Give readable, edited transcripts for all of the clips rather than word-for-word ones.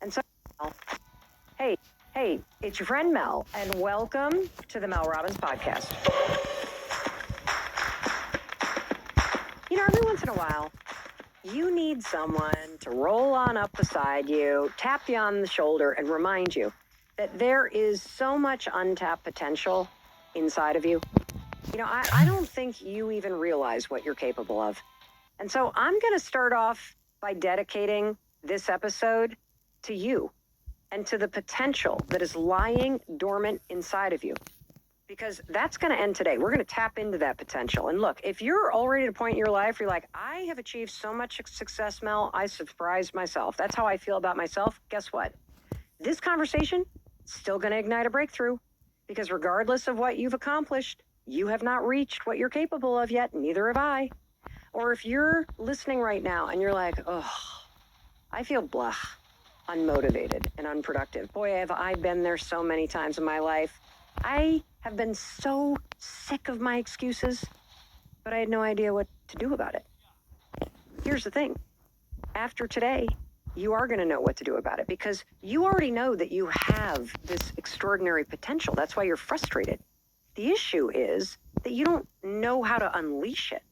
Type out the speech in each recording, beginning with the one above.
And so, hey, it's your friend Mel, and welcome to the Mel Robbins Podcast. You know, every once in a while, you need someone to roll on up beside you, tap you on the shoulder, and remind you that there is so much untapped potential inside of you. You know, I don't think you even realize what you're capable of. And so I'm going to start off by dedicating this episode to you and to the potential that is lying dormant inside of you. Because that's going to end today. We're going to tap into that potential. And look, if you're already at a point in your life, you're like, I have achieved so much success, Mel, I surprised myself. That's how I feel about myself. Guess what? This conversation is still going to ignite a breakthrough. Because regardless of what you've accomplished, you have not reached what you're capable of yet. Neither have I. Or if you're listening right now and you're like, oh, I feel blah, unmotivated and unproductive. Boy, have I been there so many times in my life. I have been so sick of my excuses, but I had no idea what to do about it. Here's the thing. After today, you are going to know what to do about it because you already know that you have this extraordinary potential. That's why you're frustrated. The issue is that you don't know how to unleash it.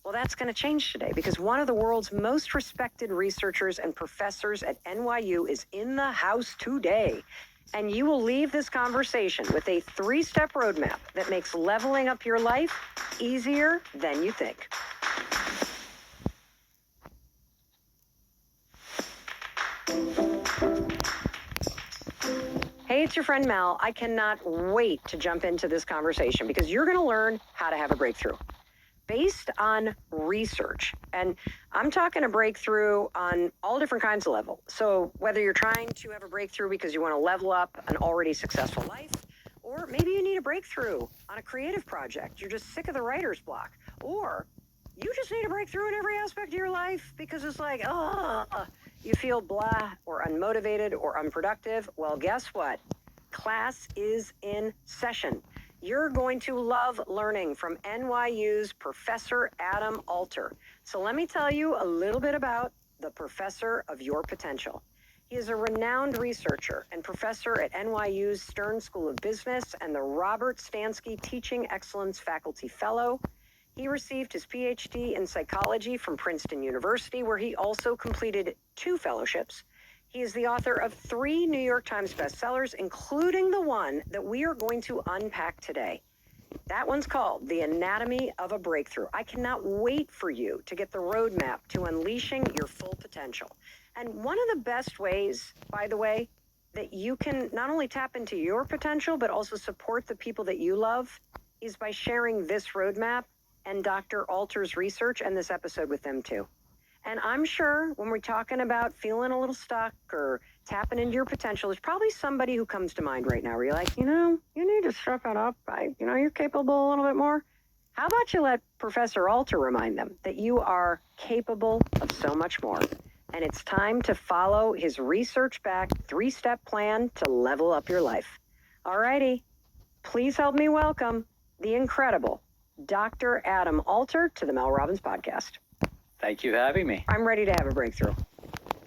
Well, that's going to change today because one of the world's most respected researchers and professors at NYU is in the house today. And you will leave this conversation with a 3-step roadmap that makes leveling up your life easier than you think. Hey, it's your friend Mel. I cannot wait to jump into this conversation because you're going to learn how to have a breakthrough based on research. And I'm talking a breakthrough on all different kinds of levels. So whether you're trying to have a breakthrough because you want to level up an already successful life, or maybe you need a breakthrough on a creative project. You're just sick of the writer's block. Or you just need a breakthrough in every aspect of your life because it's like, you feel blah or unmotivated or unproductive. Well, guess what? Class is in session. You're going to love learning from NYU's Professor Adam Alter. So let me tell you a little bit about the Professor of Your Potential. He is a renowned researcher and professor at NYU's Stern School of Business and the Robert Stansky Teaching Excellence Faculty Fellow. He received his PhD in psychology from Princeton University, where he also completed 2 fellowships. He is the author of 3 New York Times bestsellers, including the one that we are going to unpack today. That one's called The Anatomy of a Breakthrough. I cannot wait for you to get the roadmap to unleashing your full potential. And one of the best ways, by the way, that you can not only tap into your potential, but also support the people that you love is by sharing this roadmap and Dr. Alter's research and this episode with them too. And I'm sure when we're talking about feeling a little stuck or tapping into your potential, there's probably somebody who comes to mind right now where you're like, you need to step it up. You're capable a little bit more. How about you let Professor Alter remind them that you are capable of so much more. And it's time to follow his research-backed 3-step plan to level up your life. All righty. Please help me welcome the incredible Dr. Adam Alter to the Mel Robbins Podcast. Thank you for having me. I'm ready to have a breakthrough.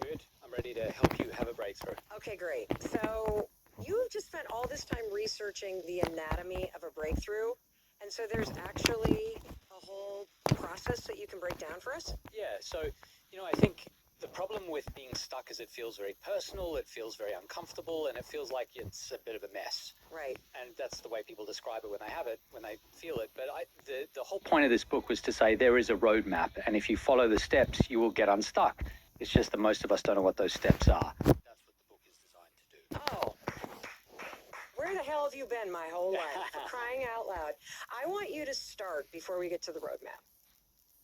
Good. I'm ready to help you have a breakthrough. Okay, great. So you've just spent all this time researching the anatomy of a breakthrough. And so there's actually a whole process that you can break down for us? Yeah. So, I think the problem with being stuck is it feels very personal, it feels very uncomfortable, and it feels like it's a bit of a mess. Right. And that's the way people describe it when they have it, when they feel it. But the whole point of this book was to say there is a roadmap, and if you follow the steps, you will get unstuck. It's just that most of us don't know what those steps are. That's what the book is designed to do. Oh, where the hell have you been my whole life? For crying out loud. I want you to start, before we get to the roadmap,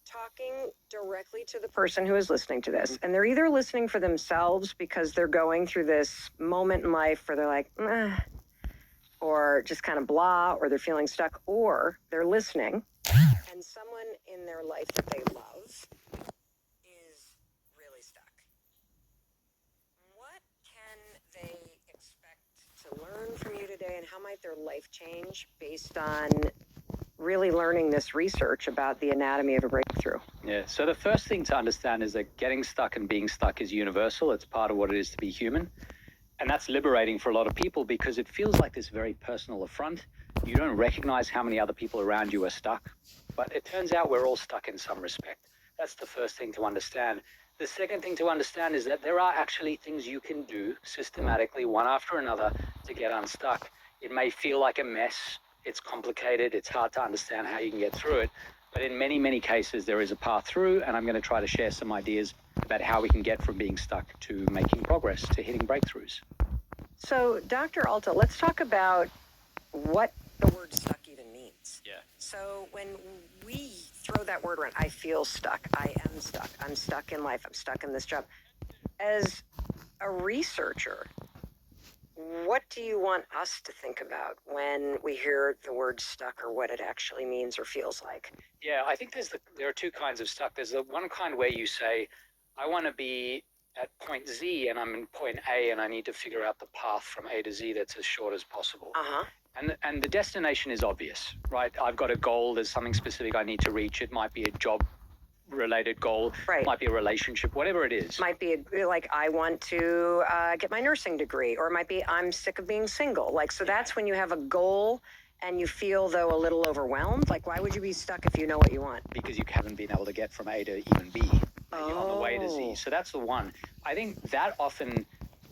talking directly to the person who is listening to this. And they're either listening for themselves because they're going through this moment in life where they're like, or just kind of blah, or they're feeling stuck, or they're listening and someone in their life that they love is really stuck. What can they expect to learn from you today, and how might their life change based on really learning this research about the anatomy of a breakthrough? Yeah. So the first thing to understand is that getting stuck and being stuck is universal. It's part of what it is to be human. And that's liberating for a lot of people because it feels like this very personal affront. You don't recognize how many other people around you are stuck, but it turns out we're all stuck in some respect. That's the first thing to understand. The second thing to understand is that there are actually things you can do systematically, one after another, to get unstuck. It may feel like a mess. It's complicated. It's hard to understand how you can get through it. But in many, many cases, there is a path through, and I'm going to try to share some ideas about how we can get from being stuck to making progress, to hitting breakthroughs. So, Dr. Alta, let's talk about what the word stuck even means. Yeah. So, when we throw that word around, I feel stuck, I am stuck, I'm stuck in life, I'm stuck in this job. As a researcher, what do you want us to think about when we hear the word stuck or what it actually means or feels like? Yeah, I think there are two kinds of stuck. There's the one kind where you say, I want to be at point Z and I'm in point A and I need to figure out the path from A to Z that's as short as possible. Uh-huh. And the destination is obvious, right? I've got a goal, there's something specific I need to reach. It might be a job related goal, Right. might be a relationship, whatever it is. Might be like, I want to get my nursing degree, or it might be, I'm sick of being single. Like, so that's when you have a goal and you feel, though, a little overwhelmed. Like, why would you be stuck if you know what you want? Because you haven't been able to get from A to even B. You're on the way to Z. So that's the one. I think that often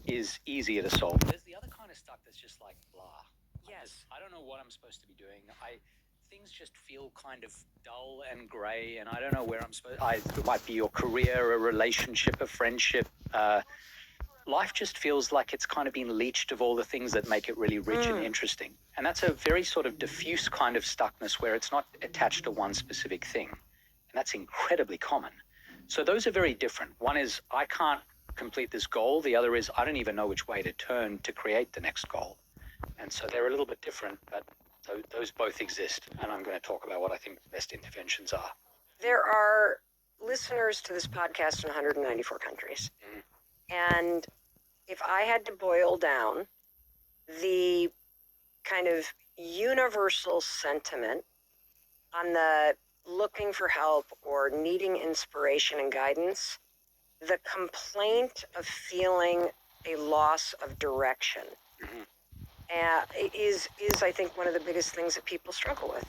is easier to solve. There's the other kind of stuck that's just like blah. Yes. I don't know what I'm supposed to be doing. Things just feel kind of dull and gray, and I don't know where I'm supposed. It might be your career, a relationship, a friendship. Life just feels like it's kind of been leached of all the things that make it really rich and interesting. And that's a very sort of diffuse kind of stuckness where it's not attached to one specific thing, and that's incredibly common. So those are very different. One is I can't complete this goal. The other is I don't even know which way to turn to create the next goal. And so they're a little bit different, but those both exist, and I'm going to talk about what I think the best interventions are. There are listeners to this podcast in 194 countries. And if I had to boil down the kind of universal sentiment on the looking for help or needing inspiration and guidance, the complaint of feeling a loss of direction is I think one of the biggest things that people struggle with.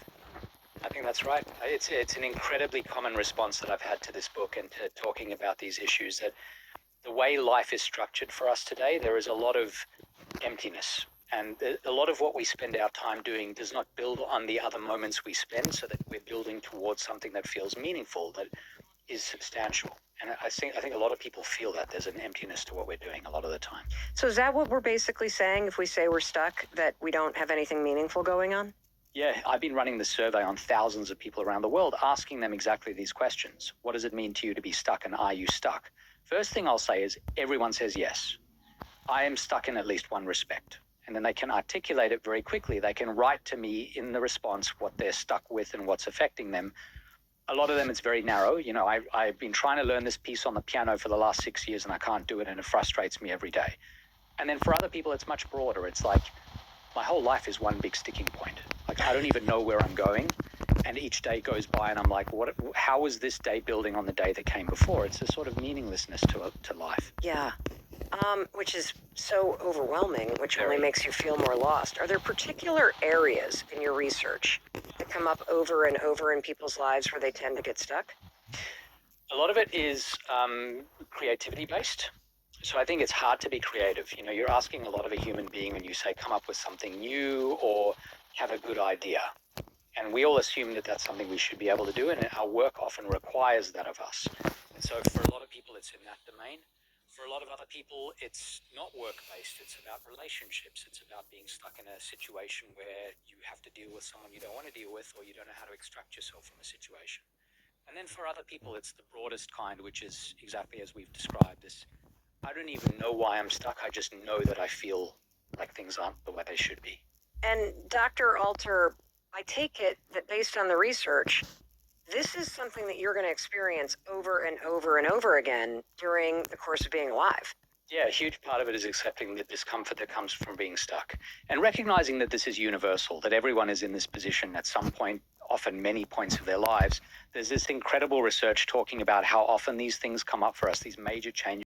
I think that's right. It's an incredibly common response that I've had to this book and to talking about these issues, that the way life is structured for us today, there is a lot of emptiness. And a lot of what we spend our time doing does not build on the other moments we spend, so that we're building towards something that feels meaningful, that is substantial. And I think a lot of people feel that there's an emptiness to what we're doing a lot of the time. So is that what we're basically saying if we say we're stuck, that we don't have anything meaningful going on? Yeah, I've been running this survey on thousands of people around the world, asking them exactly these questions. What does it mean to you to be stuck, and are you stuck? First thing I'll say is everyone says yes. I am stuck in at least one respect. And then they can articulate it very quickly. They can write to me in the response what they're stuck with and what's affecting them. A lot of them, it's very narrow. You know, I've been trying to learn this piece on the piano for the last 6 years and I can't do it, and it frustrates me every day. And then for other people, it's much broader. It's like, my whole life is one big sticking point. Like, I don't even know where I'm going. And each day goes by and I'm like, how is this day building on the day that came before? It's a sort of meaninglessness to life. Yeah. Which is so overwhelming, which only makes you feel more lost. Are there particular areas in your research that come up over and over in people's lives where they tend to get stuck? A lot of it is creativity based. So I think it's hard to be creative. You know, you're asking a lot of a human being when you say come up with something new or have a good idea. And we all assume that that's something we should be able to do, and our work often requires that of us. And so for a lot of people, it's in that domain. For a lot of other people, it's not work-based. It's about relationships. It's about being stuck in a situation where you have to deal with someone you don't want to deal with, or you don't know how to extract yourself from a situation. And then for other people, it's the broadest kind, which is exactly as we've described this. I don't even know why I'm stuck. I just know that I feel like things aren't the way they should be. And Dr. Alter, I take it that based on the research, this is something that you're going to experience over and over and over again during the course of being alive. Yeah, a huge part of it is accepting the discomfort that comes from being stuck and recognizing that this is universal, that everyone is in this position at some point often many points of their lives. There's this incredible research talking about how often these things come up for us, these major changes